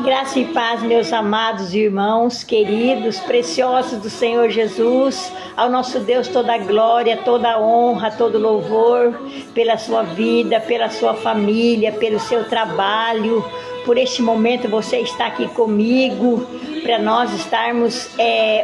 Graça e paz, meus amados irmãos, queridos, preciosos do Senhor Jesus. Ao nosso Deus toda a glória, toda a honra, todo louvor pela sua vida, pela sua família, pelo seu trabalho. Por este momento você está aqui comigo, para nós estarmos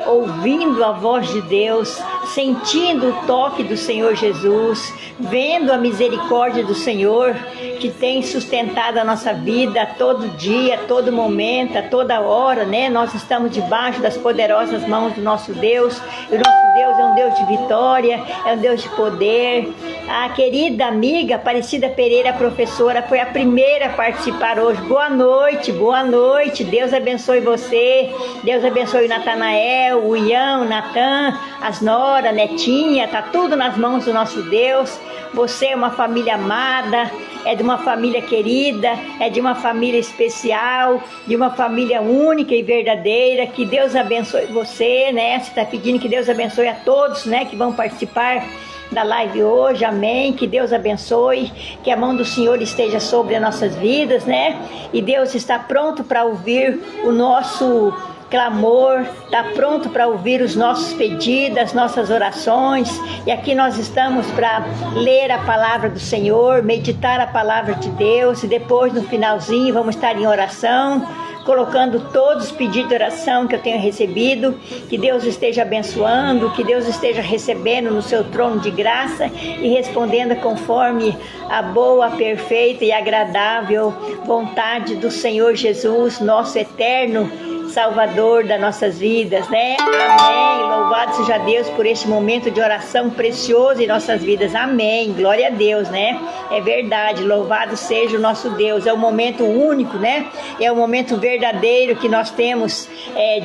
ouvindo a voz de Deus, sentindo o toque do Senhor Jesus, vendo a misericórdia do Senhor, que tem sustentado a nossa vida a todo dia, a todo momento, a toda hora, né? Nós estamos debaixo das poderosas mãos do nosso Deus, e o nosso Deus é um Deus de vitória, é um Deus de poder. A querida amiga Aparecida Pereira, professora, foi a primeira a participar hoje. Boa noite, boa noite, Deus abençoe você, Deus abençoe o Natanael, o Ian, o Natan, as Nora, Netinha, tá tudo nas mãos do nosso Deus. Você é uma família amada, é de uma família querida, é de uma família especial, de uma família única e verdadeira. Que Deus abençoe você, né? Você está pedindo que Deus abençoe a todos, né, que vão participar da live hoje, amém. Que Deus abençoe, que a mão do Senhor esteja sobre as nossas vidas, né? E Deus está pronto para ouvir o nosso clamor, está pronto para ouvir os nossos pedidos, as nossas orações. E aqui nós estamos para ler a palavra do Senhor, meditar a palavra de Deus, e depois no finalzinho vamos estar em oração, colocando todos os pedidos de oração que eu tenho recebido. Que Deus esteja abençoando, que Deus esteja recebendo no seu trono de graça e respondendo conforme a boa, perfeita e agradável vontade do Senhor Jesus, nosso eterno Salvador das nossas vidas, né? Amém. Louvado seja Deus por este momento de oração precioso em nossas vidas. Amém. Glória a Deus, né? É verdade. Louvado seja o nosso Deus. É um momento único, né? É um momento verdadeiro que nós temos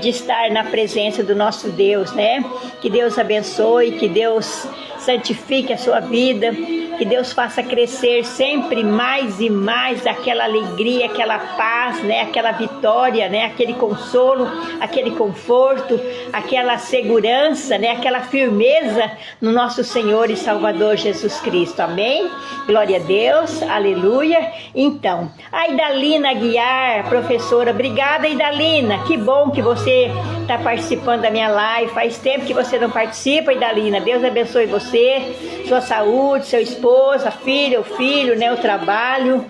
de estar na presença do nosso Deus, né? Que Deus abençoe, que Deus santifique a sua vida, que Deus faça crescer sempre mais e mais aquela alegria, aquela paz, né? Aquela vitória, né? Aquele consolo, aquele conforto, aquela segurança, né? Aquela firmeza no nosso Senhor e Salvador Jesus Cristo. Amém? Glória a Deus, aleluia. Então, a Idalina Aguiar, professora, obrigada, Idalina, que bom que você está participando da minha live. Faz tempo que você não participa, Idalina. Deus abençoe você, sua saúde, seu esposo, a filha, o filho, né? O trabalho,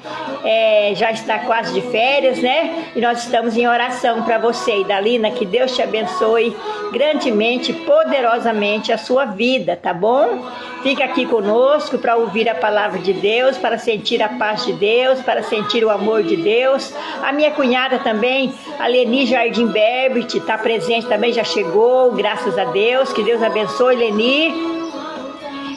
já está quase de férias, né? E nós estamos em oração para você, Idalina, que Deus te abençoe grandemente, poderosamente a sua vida, tá bom? Fica aqui conosco para ouvir a palavra de Deus, para sentir a paz de Deus, para sentir o amor de Deus. A minha cunhada também, a Leni Jardim Berbert, está presente também, já chegou, graças a Deus. Que Deus abençoe, Leni.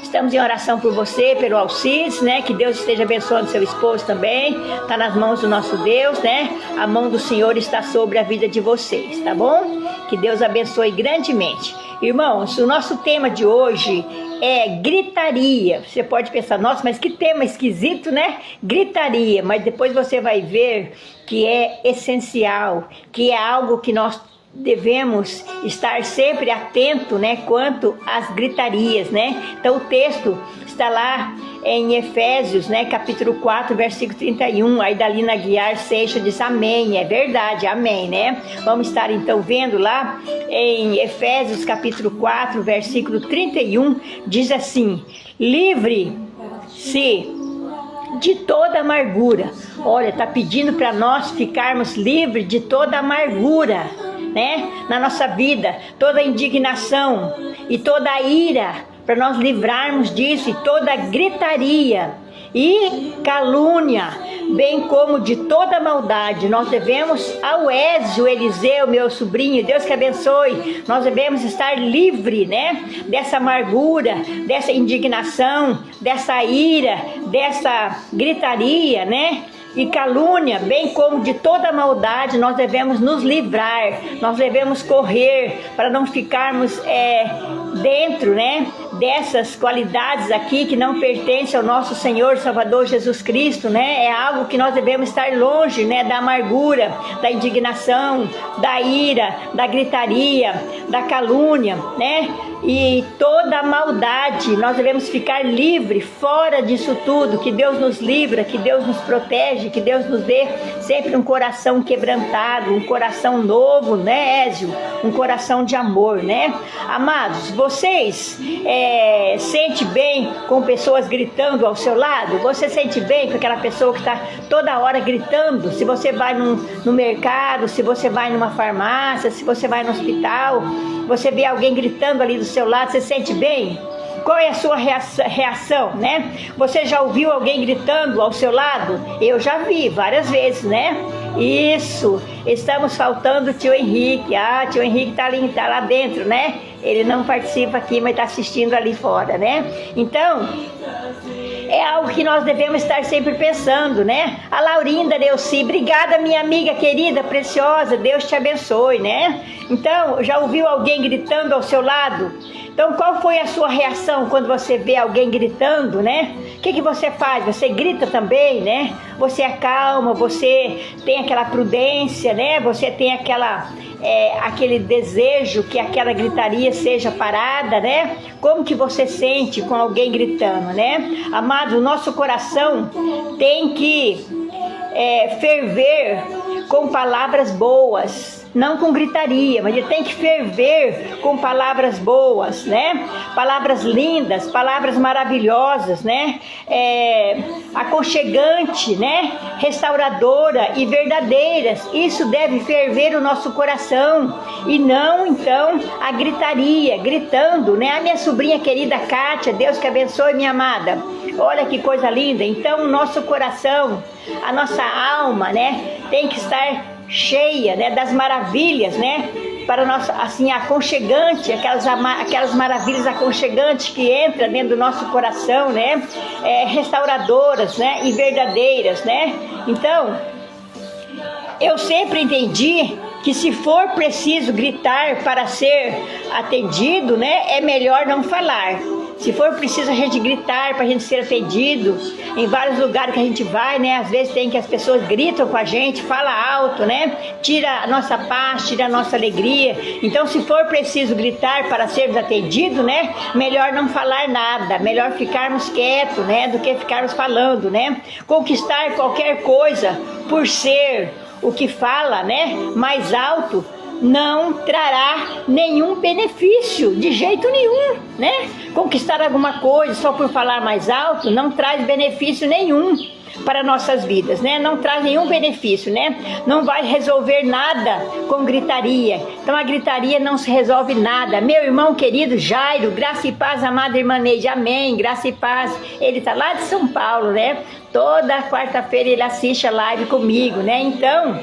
Estamos em oração por você, pelo Alcides, né? Que Deus esteja abençoando seu esposo também. Está nas mãos do nosso Deus, né? A mão do Senhor está sobre a vida de vocês, tá bom? Que Deus abençoe grandemente. Irmãos, o nosso tema de hoje é gritaria. Você pode pensar, nossa, mas que tema esquisito, né? Gritaria, mas depois você vai ver que é essencial, que é algo que nós devemos estar sempre atento, né, quanto às gritarias, né? Então o texto está lá em Efésios, né, capítulo 4, versículo 31. A Idalina Aguiar Seixas diz amém, é verdade, amém, né? Vamos estar então vendo lá em Efésios capítulo 4, versículo 31, diz assim: livre-se de toda amargura. Olha, tá pedindo para nós ficarmos livres de toda amargura, né? Na nossa vida, toda indignação e toda ira, para nós livrarmos disso, e toda gritaria e calúnia, bem como de toda maldade. Nós devemos, ao Ézio Eliseu, meu sobrinho, Deus que abençoe, nós devemos estar livre, né, dessa amargura, dessa indignação, dessa ira, dessa gritaria, né, e calúnia, bem como de toda maldade. Nós devemos nos livrar, nós devemos correr para não ficarmos dentro, né, dessas qualidades aqui que não pertencem ao nosso Senhor Salvador Jesus Cristo, né? É algo que nós devemos estar longe, né? Da amargura, da indignação, da ira, da gritaria, da calúnia, né? E toda a maldade, nós devemos ficar livre, fora disso tudo. Que Deus nos livra, que Deus nos protege, que Deus nos dê sempre um coração quebrantado, um coração novo, né, Ézio? Um coração de amor, né? Amados, vocês sentem bem com pessoas gritando ao seu lado? Você sente bem com aquela pessoa que está toda hora gritando? Se você vai no mercado, se você vai numa farmácia, se você vai no hospital, você vê alguém gritando ali do seu lado, você sente bem? Qual é a sua reação, né? Você já ouviu alguém gritando ao seu lado? Eu já vi várias vezes, né? Isso, estamos faltando o tio Henrique. Ah, tio Henrique tá lá dentro, né? Ele não participa aqui, mas está assistindo ali fora, né? Então, é algo que nós devemos estar sempre pensando, né? A Laurinda Neuci, obrigada, minha amiga querida, preciosa, Deus te abençoe, né? Então, já ouviu alguém gritando ao seu lado? Então, qual foi a sua reação quando você vê alguém gritando, né? O que você faz? Você grita também, né? Você acalma, você tem aquela prudência, né? Você tem aquele desejo que aquela gritaria seja parada, né? Como que você sente com alguém gritando, né? Amado, o nosso coração tem que ferver com palavras boas, não com gritaria, mas ele tem que ferver com palavras boas, né? Palavras lindas, palavras maravilhosas, né? Aconchegante, né? Restauradora e verdadeiras. Isso deve ferver o nosso coração e não, então, a gritaria, gritando, né? A minha sobrinha querida Kátia, Deus que abençoe, minha amada. Olha que coisa linda. Então, o nosso coração, a nossa alma, né? Tem que estar cheia, né, das maravilhas, né, para nós, assim, aconchegante, aquelas maravilhas aconchegantes que entram dentro do nosso coração, né, restauradoras, né, e verdadeiras, né. Então, eu sempre entendi que se for preciso gritar para ser atendido, né, é melhor não falar. Se for preciso a gente gritar para a gente ser atendido, em vários lugares que a gente vai, né? Às vezes tem que as pessoas gritam com a gente, fala alto, né? Tira a nossa paz, tira a nossa alegria. Então, se for preciso gritar para sermos atendidos, né? Melhor não falar nada, melhor ficarmos quietos, né? Do que ficarmos falando, né? Conquistar qualquer coisa por ser o que fala, né? Mais alto, não trará nenhum benefício, de jeito nenhum, né? Conquistar alguma coisa só por falar mais alto não traz benefício nenhum para nossas vidas, né? Não traz nenhum benefício, né? Não vai resolver nada com gritaria. Então a gritaria não se resolve nada. Meu irmão querido Jairo, graça e paz, amada irmã Neide, amém, graça e paz. Ele tá lá de São Paulo, né? Toda quarta-feira ele assiste a live comigo, né? Então,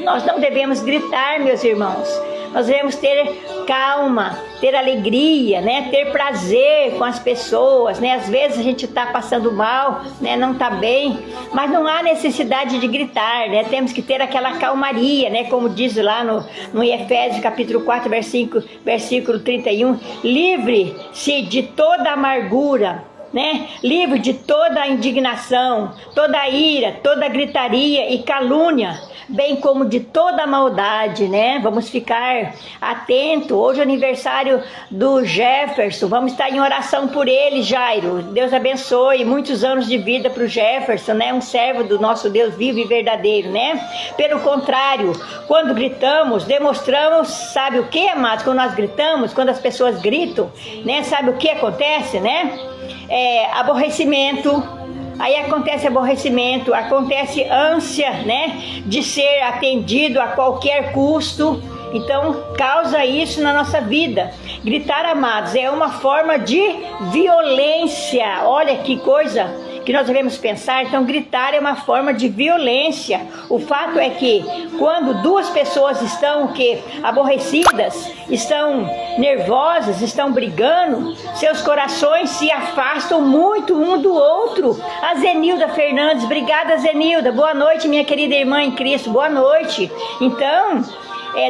nós não devemos gritar, meus irmãos. Nós devemos ter calma, ter alegria, né? Ter prazer com as pessoas, né? Às vezes a gente está passando mal, né? Não está bem, mas não há necessidade de gritar, né? Temos que ter aquela calmaria, né? Como diz lá no Efésios capítulo 4, versículo 31, livre-se de toda amargura, né? Livre de toda a indignação, toda a ira, toda a gritaria e calúnia, bem como de toda a maldade, né? Vamos ficar atento. Hoje é o aniversário do Jefferson, vamos estar em oração por ele, Jairo. Deus abençoe, muitos anos de vida para o Jefferson, né? Um servo do nosso Deus vivo e verdadeiro, né? Pelo contrário, quando gritamos, demonstramos, sabe o que, amados? Quando nós gritamos, quando as pessoas gritam, né? Sabe o que acontece, né? Aborrecimento. Aí acontece aborrecimento, acontece ânsia, né, de ser atendido a qualquer custo. Então, causa isso na nossa vida. Gritar, amados, é uma forma de violência. Olha que coisa que nós devemos pensar. Então, gritar é uma forma de violência. O fato é que quando duas pessoas estão aborrecidas, estão nervosas, estão brigando, seus corações se afastam muito um do outro. A Zenilda Fernandes, obrigada, Zenilda. Boa noite, minha querida irmã em Cristo. Boa noite. Então,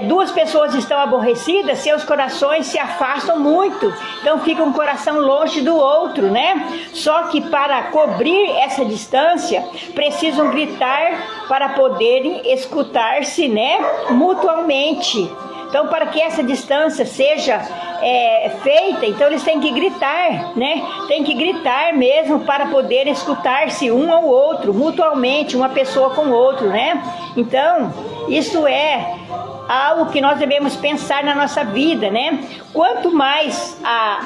duas pessoas estão aborrecidas, seus corações se afastam muito, então fica um coração longe do outro, né? Só que para cobrir essa distância, precisam gritar para poderem escutar-se, né, mutuamente. Então, para que essa distância seja feita, então eles têm que gritar, né? Tem que gritar mesmo para poder escutar-se um ao outro, mutuamente, uma pessoa com o outro, né? Então, isso é algo que nós devemos pensar na nossa vida, né? Quanto mais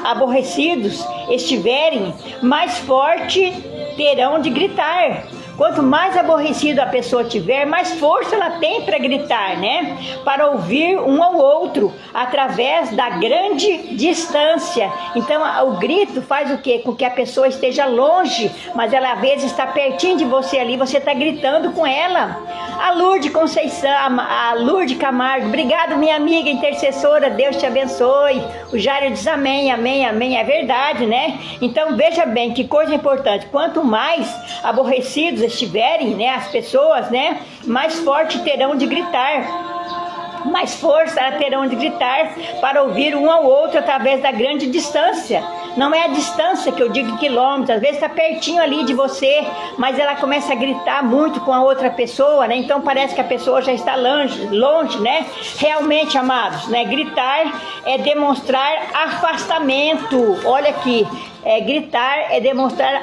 aborrecidos estiverem, mais forte terão de gritar. Quanto mais aborrecido a pessoa tiver, mais força ela tem para gritar, né? Para ouvir um ao outro, através da grande distância. Então, o grito faz o quê? Com que a pessoa esteja longe, mas ela às vezes está pertinho de você ali, você está gritando com ela. A Lourdes Conceição, a Lourdes Camargo, obrigado minha amiga intercessora, Deus te abençoe. O Jairo diz amém, amém, amém, é verdade, né? Então, veja bem, que coisa importante, quanto mais aborrecidos estiverem, né, as pessoas, né, mais forte terão de gritar, mais força terão de gritar para ouvir um ao outro através da grande distância. Não é a distância que eu digo quilômetros, às vezes está pertinho ali de você, mas ela começa a gritar muito com a outra pessoa, né? Então parece que a pessoa já está longe, né? Realmente, amados, né? Gritar é demonstrar afastamento. Olha aqui, gritar é demonstrar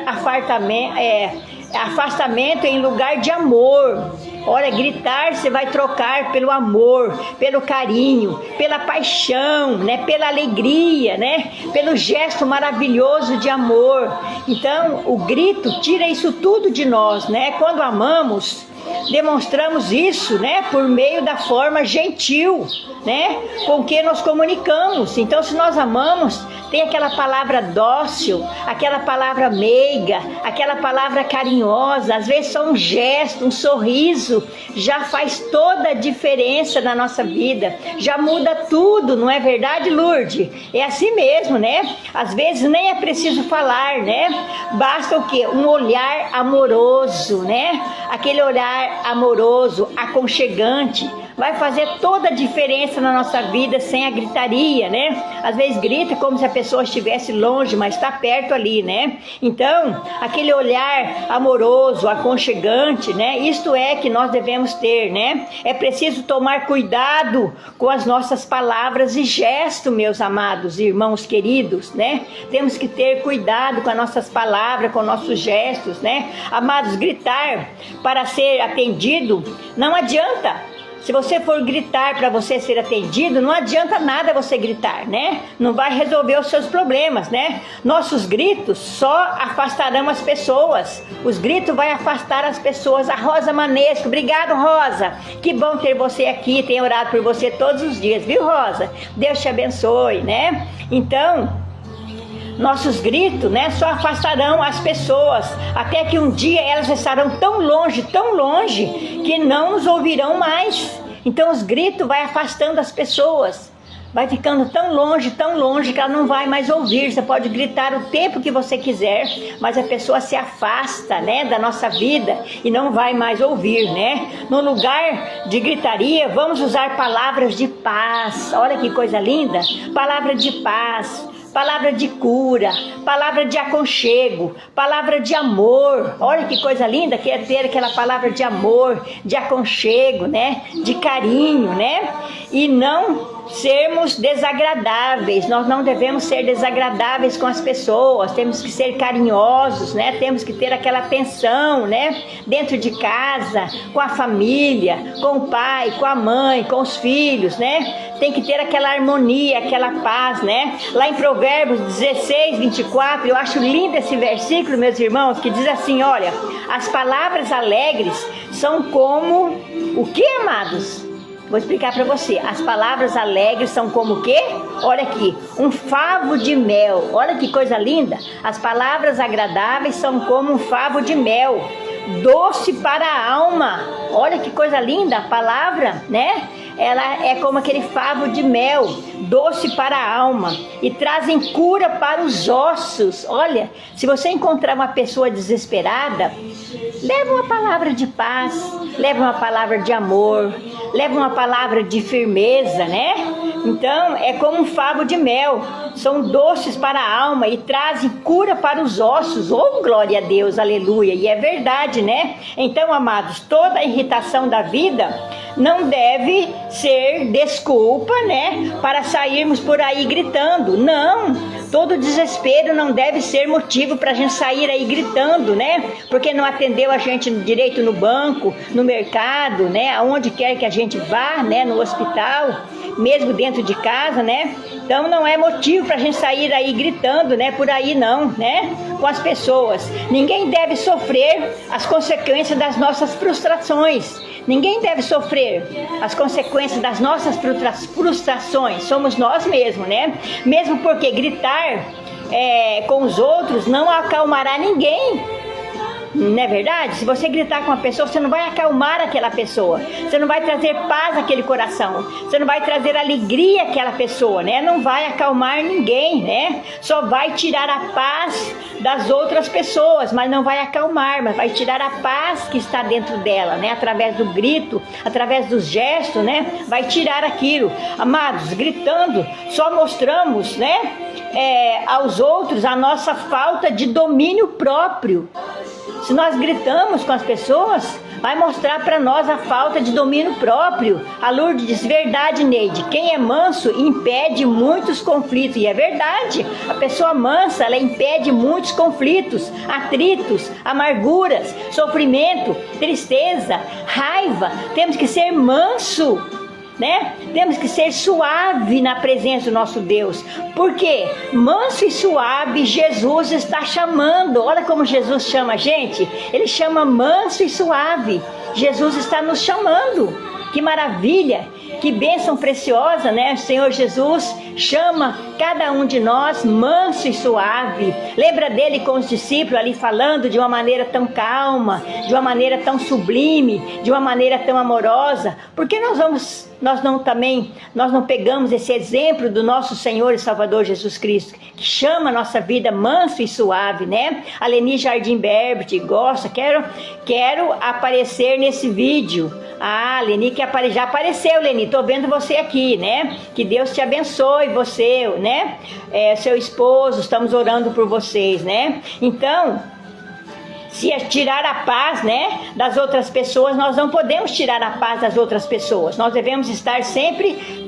afastamento em lugar de amor. Olha, gritar você vai trocar pelo amor, pelo carinho, pela paixão, né? Pela alegria, né? Pelo gesto maravilhoso de amor. Então, o grito tira isso tudo de nós, né? Quando amamos, demonstramos isso, né, por meio da forma gentil, né, com que nos comunicamos. Então, se nós amamos, tem aquela palavra dócil, aquela palavra meiga, aquela palavra carinhosa, às vezes só um gesto, um sorriso, já faz toda a diferença na nossa vida, já muda tudo, não é verdade, Lourdes? É assim mesmo, né? Às vezes nem é preciso falar, né? Basta o quê? Um olhar amoroso, né? Aquele olhar amoroso, aconchegante, vai fazer toda a diferença na nossa vida sem a gritaria, né? Às vezes grita como se a pessoa estivesse longe, mas está perto ali, né? Então, aquele olhar amoroso, aconchegante, né? Isto é que nós devemos ter, né? É preciso tomar cuidado com as nossas palavras e gestos, meus amados irmãos queridos, né? Temos que ter cuidado com as nossas palavras, com nossos gestos, né? Amados, gritar para ser atendido não adianta. Se você for gritar para você ser atendido, não adianta nada você gritar, né? Não vai resolver os seus problemas, né? Nossos gritos só afastarão as pessoas. Os gritos vão afastar as pessoas. A Rosa Manesco, obrigado, Rosa. Que bom ter você aqui, tenho orado por você todos os dias, viu, Rosa? Deus te abençoe, né? Então, nossos gritos, né, só afastarão as pessoas, até que um dia elas estarão tão longe, que não nos ouvirão mais. Então os gritos vai afastando as pessoas, vai ficando tão longe que ela não vai mais ouvir. Você pode gritar o tempo que você quiser, mas a pessoa se afasta, né, da nossa vida e não vai mais ouvir, né? No lugar de gritaria, vamos usar palavras de paz. Olha que coisa linda, palavra de paz, palavra de cura, palavra de aconchego, palavra de amor. Olha que coisa linda que é ter aquela palavra de amor, de aconchego, né? De carinho, né? E não sermos desagradáveis. Nós não devemos ser desagradáveis com as pessoas, temos que ser carinhosos, né? Temos que ter aquela atenção, né? Dentro de casa, com a família, com o pai, com a mãe, com os filhos, né? Tem que ter aquela harmonia, aquela paz, né? Lá em Provérbios 16, 24, eu acho lindo esse versículo, meus irmãos, que diz assim, olha, as palavras alegres são como o que, amados? Vou explicar para você. As palavras alegres são como o quê? Olha aqui, um favo de mel. Olha que coisa linda. As palavras agradáveis são como um favo de mel, doce para a alma. Olha que coisa linda, a palavra, né? Ela é como aquele favo de mel, doce para a alma e trazem cura para os ossos. Olha, se você encontrar uma pessoa desesperada, leva uma palavra de paz, leva uma palavra de amor, leva uma palavra de firmeza, né? Então, é como um favo de mel, são doces para a alma e trazem cura para os ossos. Oh, glória a Deus, aleluia, e é verdade, né? Então, amados, toda a irritação da vida não deve ser desculpa, né, para sairmos por aí gritando. Não, todo desespero não deve ser motivo para a gente sair aí gritando, né, porque não atendeu a gente direito no banco, no mercado, né, aonde quer que a gente vá, né, no hospital, mesmo dentro de casa, né. Então não é motivo para a gente sair aí gritando, né, por aí não, né, com as pessoas. Ninguém deve sofrer as consequências das nossas frustrações. Ninguém deve sofrer as consequências das nossas frustrações, somos nós mesmos, né? Mesmo porque gritar com os outros não acalmará ninguém. Não é verdade? Se você gritar com uma pessoa, você não vai acalmar aquela pessoa, você não vai trazer paz àquele coração, você não vai trazer alegria àquela pessoa, né? Não vai acalmar ninguém, né? Só vai tirar a paz das outras pessoas, mas não vai acalmar, mas vai tirar a paz que está dentro dela, né? Através do grito, através dos gestos, né? Vai tirar aquilo. Amados, gritando, só mostramos, né? Aos outros a nossa falta de domínio próprio. Se nós gritamos com as pessoas, vai mostrar para nós a falta de domínio próprio. A Lourdes diz, verdade, Neide, quem é manso impede muitos conflitos. E é verdade, a pessoa mansa, ela impede muitos conflitos, atritos, amarguras, sofrimento, tristeza, raiva. Temos que ser manso, né? Temos que ser suave na presença do nosso Deus. Porque manso e suave Jesus está chamando. Olha como Jesus chama a gente. Ele chama manso e suave. Jesus está nos chamando. Que maravilha, que bênção preciosa, né? O Senhor Jesus chama cada um de nós manso e suave. Lembra dele com os discípulos ali falando de uma maneira tão calma, de uma maneira tão sublime, de uma maneira tão amorosa. Por que nós não pegamos esse exemplo do nosso Senhor e Salvador Jesus Cristo, que chama a nossa vida manso e suave, né? A Leni Jardim Berbert gosta, quero aparecer nesse vídeo. Ah, Leni, já apareceu, Leni, tô vendo você aqui, né? Que Deus te abençoe, você, né? Seu esposo, estamos orando por vocês, né? Então, se tirar a paz, né, das outras pessoas, nós não podemos tirar a paz das outras pessoas. Nós devemos estar sempre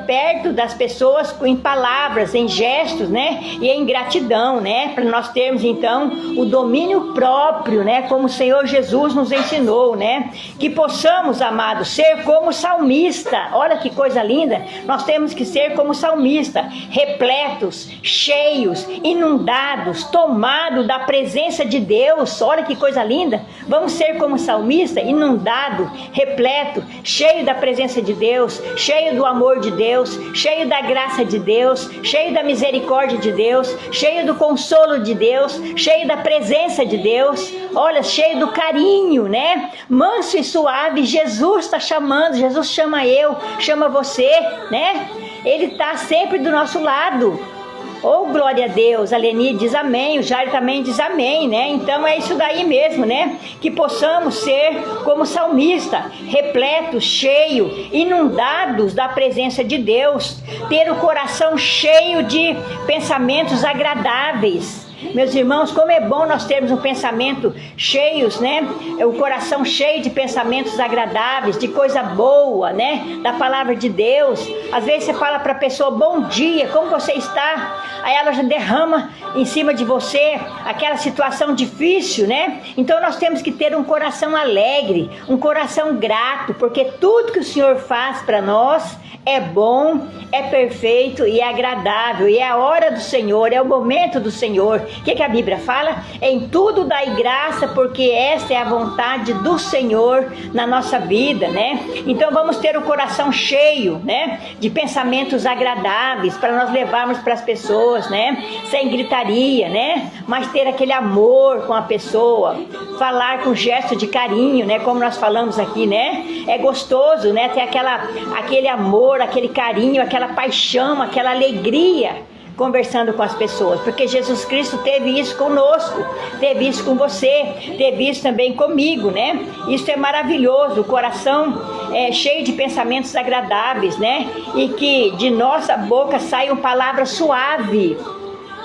perto das pessoas em palavras, em gestos, né, e em gratidão, né, para nós termos então o domínio próprio, né, como o Senhor Jesus nos ensinou, né, que possamos, amados, ser como salmista. Olha que coisa linda, nós temos que ser como salmista, repletos, cheios, inundados, tomados da presença de Deus. Olha que coisa linda, vamos ser como salmista, inundado, repleto, cheio da presença de Deus, cheio do amor de Deus, cheio da graça de Deus, cheio da misericórdia de Deus, cheio do consolo de Deus, cheio da presença de Deus, olha, cheio do carinho, né? Manso e suave, Jesus está chamando, Jesus chama eu, chama você, né? Ele está sempre do nosso lado. Oh, glória a Deus, a Leni diz amém, o Jair também diz amém, né? Então é isso daí mesmo, né? Que possamos ser como salmista, repletos, cheios, inundados da presença de Deus, ter o coração cheio de pensamentos agradáveis. Meus irmãos, como é bom nós termos um pensamento cheios, né? O coração cheio de pensamentos agradáveis, de coisa boa, né? Da palavra de Deus. Às vezes você fala para a pessoa, bom dia, como você está? Aí ela já derrama em cima de você aquela situação difícil, né? Então nós temos que ter um coração alegre, um coração grato, porque tudo que o Senhor faz para nós é bom, é perfeito e é agradável. E é a hora do Senhor, é o momento do Senhor. O que a Bíblia fala? Em tudo dai graça, porque esta é a vontade do Senhor na nossa vida, né? Então vamos ter o coração cheio, né, de pensamentos agradáveis para nós levarmos para as pessoas, né, sem gritaria, né, mas ter aquele amor com a pessoa, falar com gesto de carinho, né, como nós falamos aqui, né? É gostoso, né, ter aquele amor, aquele carinho, aquela paixão, aquela alegria conversando com as pessoas, porque Jesus Cristo teve isso conosco, teve isso com você, teve isso também comigo, né? Isso é maravilhoso, o coração é cheio de pensamentos agradáveis, né? E que de nossa boca saiam palavras suaves.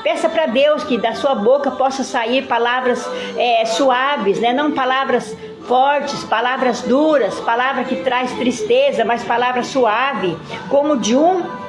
Peça para Deus que da sua boca possa sair palavras suaves, né? Não palavras fortes, palavras duras, palavra que traz tristeza, mas palavra suave, como de um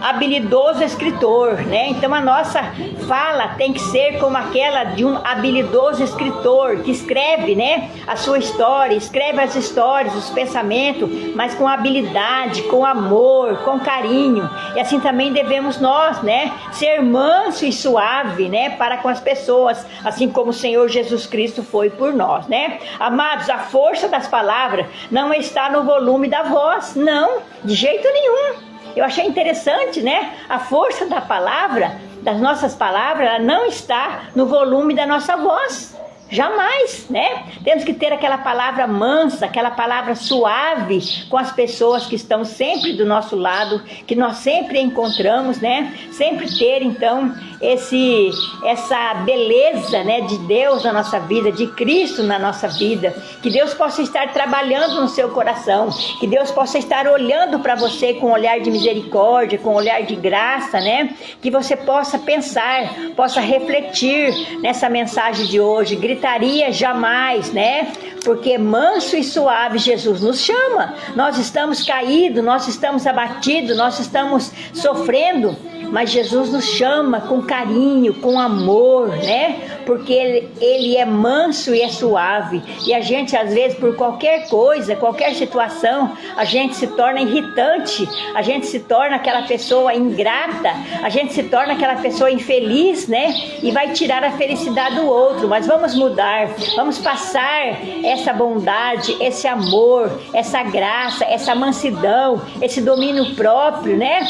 habilidoso escritor, né? Então a nossa fala tem que ser como aquela de um habilidoso escritor que escreve, né, a sua história, escreve as histórias, os pensamentos, mas com habilidade, com amor, com carinho. E assim também devemos nós, né, ser manso e suave, né, para com as pessoas, assim como o Senhor Jesus Cristo foi por nós, né? Amados, a força das palavras não está no volume da voz, não, de jeito nenhum. Eu achei interessante, né? A força da palavra, das nossas palavras, ela não está no volume da nossa voz. Jamais, né? Temos que ter aquela palavra mansa, aquela palavra suave com as pessoas que estão sempre do nosso lado, que nós sempre encontramos, né? Sempre ter, então, essa beleza, né, de Deus na nossa vida, de Cristo na nossa vida. Que Deus possa estar trabalhando no seu coração, que Deus possa estar olhando para você com um olhar de misericórdia, com um olhar de graça, né? Que você possa pensar, possa refletir nessa mensagem de hoje. Gritaria jamais, né? Porque manso e suave Jesus nos chama. Nós estamos caídos, nós estamos abatidos, nós estamos sofrendo, mas Jesus nos chama com carinho, com amor, né? Porque ele é manso e é suave. E a gente, às vezes, por qualquer coisa, qualquer situação, a gente se torna irritante, a gente se torna aquela pessoa ingrata, a gente se torna aquela pessoa infeliz, né? E vai tirar a felicidade do outro. Mas vamos mudar, vamos passar essa bondade, esse amor, essa graça, essa mansidão, esse domínio próprio, né?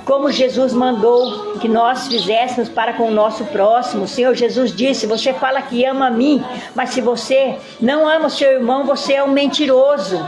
Como Jesus mandou que nós fizéssemos para com o nosso próximo. O Senhor Jesus disse: você fala que ama a mim, mas se você não ama o seu irmão, você é um mentiroso.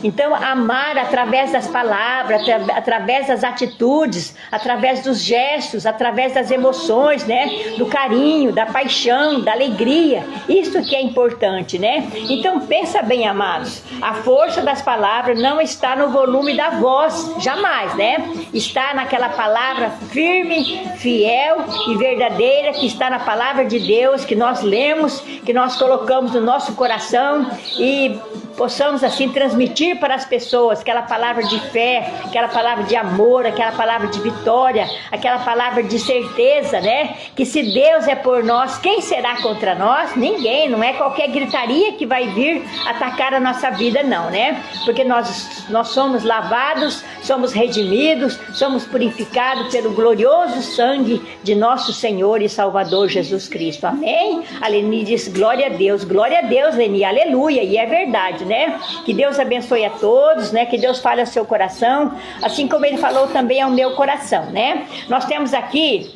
Então, amar através das palavras, através das atitudes, através dos gestos, através das emoções, né? Do carinho, da paixão, da alegria. Isso que é importante, né? Então, pensa bem, amados. A força das palavras não está no volume da voz, jamais, né? Está naquela palavra firme, fiel e verdadeira que está na palavra de Deus, que nós lemos, que nós colocamos no nosso coração e possamos assim transmitir para as pessoas aquela palavra de fé, aquela palavra de amor, aquela palavra de vitória, aquela palavra de certeza, né? Que se Deus é por nós, quem será contra nós? Ninguém, não é qualquer gritaria que vai vir atacar a nossa vida, não, né? Porque nós somos lavados, somos redimidos, somos purificados pelo glorioso sangue de nosso Senhor e Salvador Jesus Cristo. Amém? A Leni diz glória a Deus, Leni, aleluia, e é verdade, né? Que Deus abençoe a todos, né? Que Deus fale ao seu coração, assim como Ele falou também ao meu coração, né? Nós temos aqui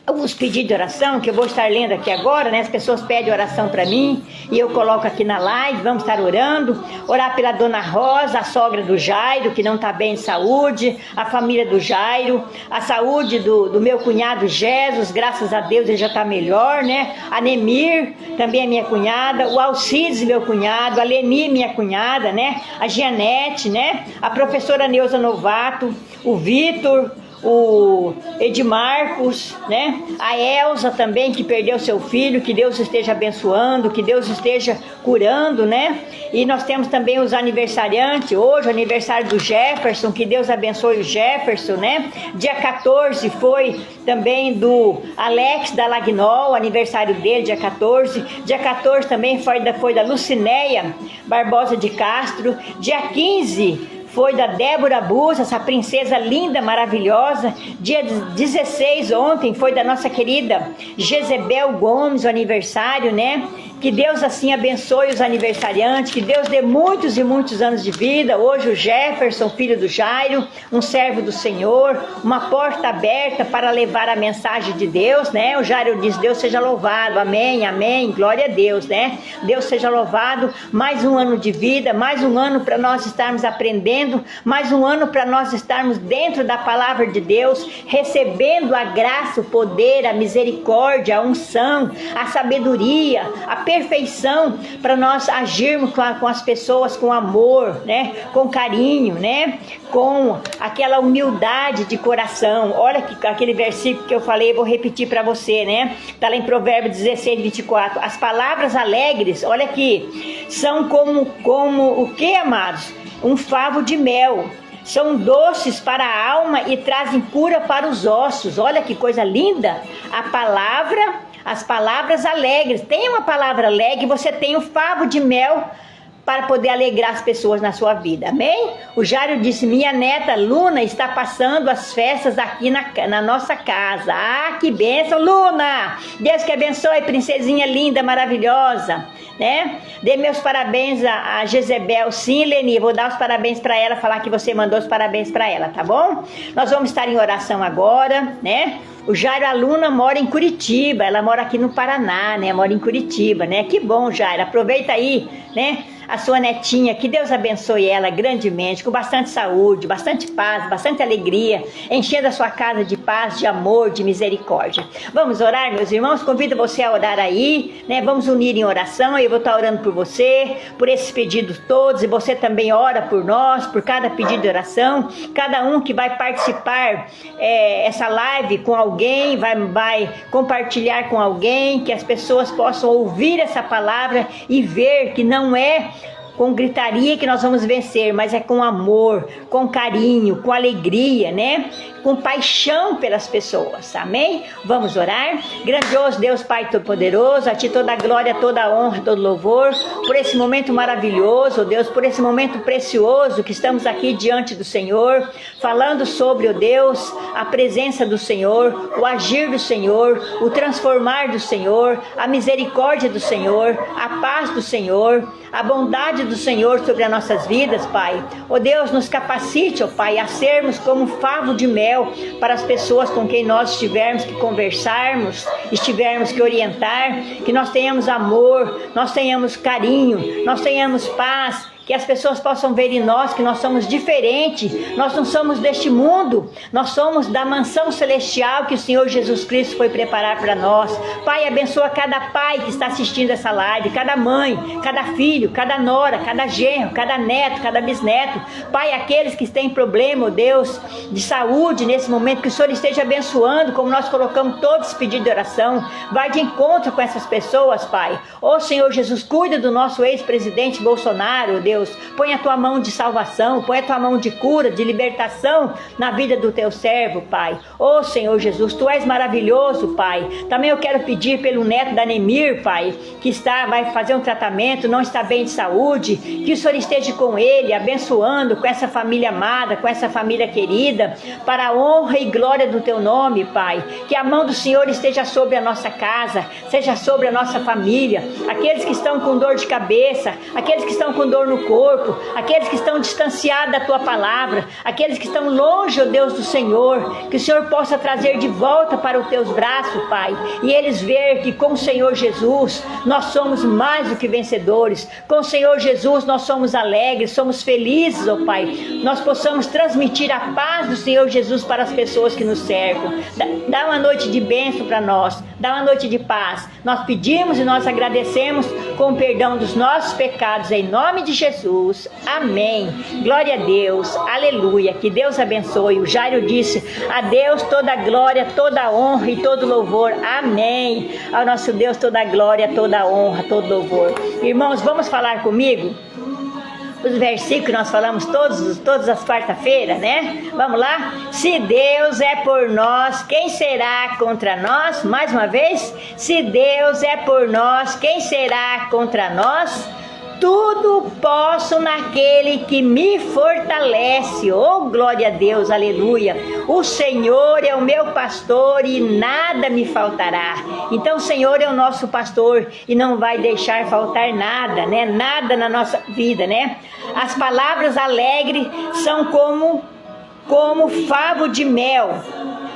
os pedidos de oração, que eu vou estar lendo aqui agora, né? As pessoas pedem oração para mim e eu coloco aqui na live, vamos estar orando. Orar pela Dona Rosa, a sogra do Jairo, que não está bem de saúde, a família do Jairo, a saúde do meu cunhado Jesus, graças a Deus ele já está melhor, né? A Nemir, também é minha cunhada, o Alcides, meu cunhado, a Leni, minha cunhada, né? A Gianete, né? A professora Neuza Novato, o Vitor, o Edmarcos, né? A Elza também, que perdeu seu filho, que Deus esteja abençoando, que Deus esteja curando, né? E nós temos também os aniversariantes, hoje o aniversário do Jefferson, que Deus abençoe o Jefferson, né? Dia 14 foi também do Alex da Lagnol, aniversário dele, dia 14. Dia 14 também foi da Lucinéia Barbosa de Castro. Dia 15 foi da Débora Bus, essa princesa linda, maravilhosa. Dia 16, ontem, foi da nossa querida Jezebel Gomes, o aniversário, né? Que Deus assim abençoe os aniversariantes, que Deus dê muitos e muitos anos de vida. Hoje o Jefferson, filho do Jairo, um servo do Senhor, uma porta aberta para levar a mensagem de Deus, né? O Jairo diz: Deus seja louvado, amém, amém, glória a Deus, né? Deus seja louvado, mais um ano de vida, mais um ano para nós estarmos aprendendo, mais um ano para nós estarmos dentro da palavra de Deus, recebendo a graça, o poder, a misericórdia, a unção, a sabedoria, a perfeição para nós agirmos com as pessoas com amor, né? Com carinho, né? Com aquela humildade de coração. Olha que, aquele versículo que eu falei, vou repetir para você, né? Está lá em Provérbios 16, 24. As palavras alegres, olha aqui, são como o que, amados? Um favo de mel. São doces para a alma e trazem cura para os ossos. Olha que coisa linda! As palavras alegres. Tem uma palavra alegre, você tem o favo de mel para poder alegrar as pessoas na sua vida, amém? O Jairo disse: minha neta Luna está passando as festas aqui na nossa casa. Ah, que bênção, Luna! Deus que abençoe, princesinha linda, maravilhosa, né? Dê meus parabéns a Jezebel. Sim, Leni, vou dar os parabéns para ela, falar que você mandou os parabéns para ela, tá bom? Nós vamos estar em oração agora, né? O Jairo, a Luna, mora em Curitiba, ela mora aqui no Paraná, né? Mora em Curitiba, né? Que bom, Jairo, aproveita aí, né? A sua netinha, que Deus abençoe ela grandemente, com bastante saúde, bastante paz, bastante alegria, enchendo a sua casa de paz, de amor, de misericórdia. Vamos orar, meus irmãos? Convido você a orar aí, né? Vamos unir em oração. Eu vou estar orando por você, por esses pedidos todos, e você também ora por nós, por cada pedido de oração. Cada um que vai participar essa live com alguém, vai compartilhar com alguém, que as pessoas possam ouvir essa palavra e ver que não é com gritaria que nós vamos vencer, mas é com amor, com carinho, com alegria, né? Com paixão pelas pessoas, amém? Vamos orar. Grandioso Deus Pai Todo-Poderoso, a Ti toda a glória, toda a honra, todo louvor, por esse momento maravilhoso, ó Deus, por esse momento precioso que estamos aqui diante do Senhor, falando sobre, ó Deus, a presença do Senhor, o agir do Senhor, o transformar do Senhor, a misericórdia do Senhor, a paz do Senhor, a bondade do Senhor sobre as nossas vidas, Pai. Ó Deus, nos capacite, ó Pai, a sermos como um favo de mel para as pessoas com quem nós tivermos que conversarmos, estivermos que orientar, que nós tenhamos amor, nós tenhamos carinho, nós tenhamos paz, que as pessoas possam ver em nós que nós somos diferentes, nós não somos deste mundo, nós somos da mansão celestial que o Senhor Jesus Cristo foi preparar para nós. Pai, abençoa cada pai que está assistindo essa live, cada mãe, cada filho, cada nora, cada genro, cada neto, cada bisneto. Pai, aqueles que têm problema, ó Deus, de saúde nesse momento, que o Senhor esteja abençoando, como nós colocamos todos pedidos de oração. Vai de encontro com essas pessoas, Pai. Ó Senhor Jesus, cuida do nosso ex-presidente Bolsonaro, ó Deus. Põe a tua mão de salvação, põe a tua mão de cura, de libertação na vida do teu servo, Pai. Ô Senhor Jesus, tu és maravilhoso, Pai. Também eu quero pedir pelo neto da Nemir, Pai, que vai fazer um tratamento, não está bem de saúde, que o Senhor esteja com ele, abençoando, com essa família amada, com essa família querida, para a honra e glória do teu nome, Pai. Que a mão do Senhor esteja sobre a nossa casa, seja sobre a nossa família, aqueles que estão com dor de cabeça, aqueles que estão com dor no corpo, aqueles que estão distanciados da tua palavra, aqueles que estão longe, ó Deus do Senhor, que o Senhor possa trazer de volta para os teus braços, Pai, e eles ver que com o Senhor Jesus nós somos mais do que vencedores, com o Senhor Jesus nós somos alegres, somos felizes, ó Pai, nós possamos transmitir a paz do Senhor Jesus para as pessoas que nos cercam. Dá uma noite de bênção para nós, dá uma noite de paz. Nós pedimos e nós agradecemos com o perdão dos nossos pecados, em nome de Jesus, amém. Glória a Deus, aleluia, que Deus abençoe. O Jairo disse: a Deus toda a glória, toda a honra e todo louvor, amém. Ao nosso Deus toda a glória, toda a honra, todo louvor. Irmãos, vamos falar comigo os versículos que nós falamos todas as quarta-feiras, né? Vamos lá? Se Deus é por nós, quem será contra nós? Mais uma vez, se Deus é por nós, quem será contra nós? tudo posso naquele que me fortalece. Oh, glória a Deus, aleluia. O Senhor é o meu pastor e nada me faltará. Então o Senhor é o nosso pastor e não vai deixar faltar nada, né? Nada na nossa vida, né? As palavras alegres são como favo de mel.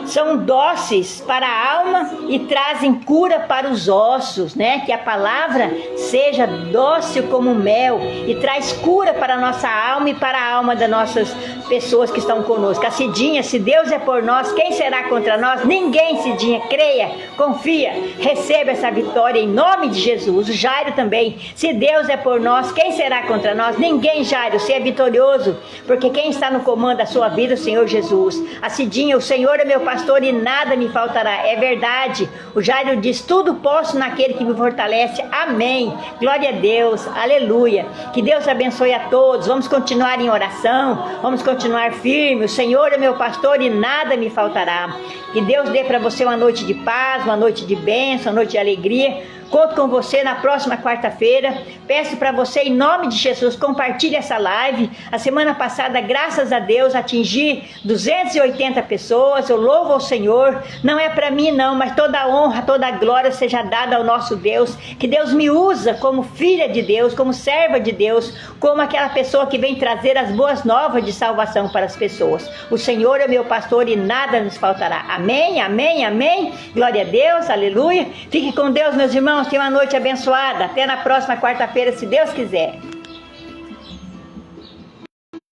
São doces para a alma e trazem cura para os ossos, né? Que a palavra seja doce como mel e traz cura para a nossa alma e para a alma das nossas pessoas que estão conosco. A Cidinha, se Deus é por nós, quem será contra nós? Ninguém, Cidinha. Creia, confia, receba essa vitória em nome de Jesus. O Jairo também, se Deus é por nós, quem será contra nós? Ninguém, Jairo. Você é vitorioso, porque quem está no comando da sua vida é o Senhor Jesus. A Cidinha, o Senhor é meu pastor e nada me faltará. É verdade. O Jairo diz, tudo posso naquele que me fortalece. Amém. Glória a Deus. Aleluia. Que Deus abençoe a todos. Vamos continuar em oração. Vamos continuar firmes. O Senhor é meu pastor e nada me faltará. Que Deus dê para você uma noite de paz, uma noite de bênção, uma noite de alegria. Conto com você na próxima quarta-feira. Peço para você, em nome de Jesus, compartilhe essa live. A semana passada, graças a Deus, atingi 280 pessoas. Eu louvo ao Senhor. Não é para mim não, mas toda a honra, toda a glória seja dada ao nosso Deus. Que Deus me usa como filha de Deus, como serva de Deus, como aquela pessoa que vem trazer as boas novas de salvação para as pessoas. O Senhor é meu pastor e nada nos faltará. Amém, amém, amém. Glória a Deus, aleluia. Fique com Deus, meus irmãos. Tenha uma noite abençoada. Até na próxima quarta-feira, se Deus quiser.